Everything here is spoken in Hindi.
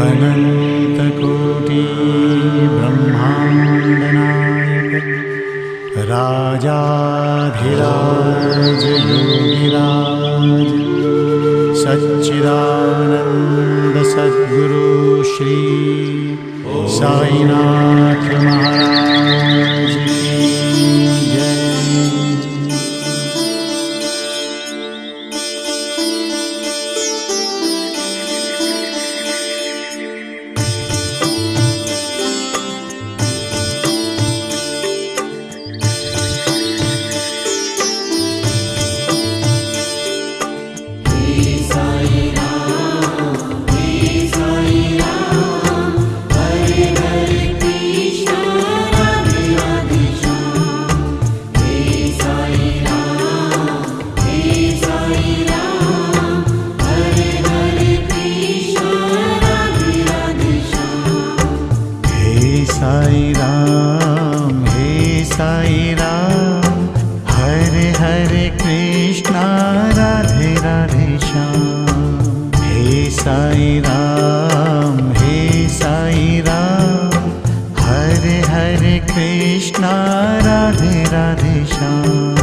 अनन्तकोटि ब्रह्माण्डनायक राजाधिराज योगिराज सच्चिदानंद सद्गुरु श्री साईनाथ महाराज की जय। साई राम हरे हरे कृष्णा राधे राधे श्याम। हे साई राम हरे हरे कृष्णा राधे राधे श्याम।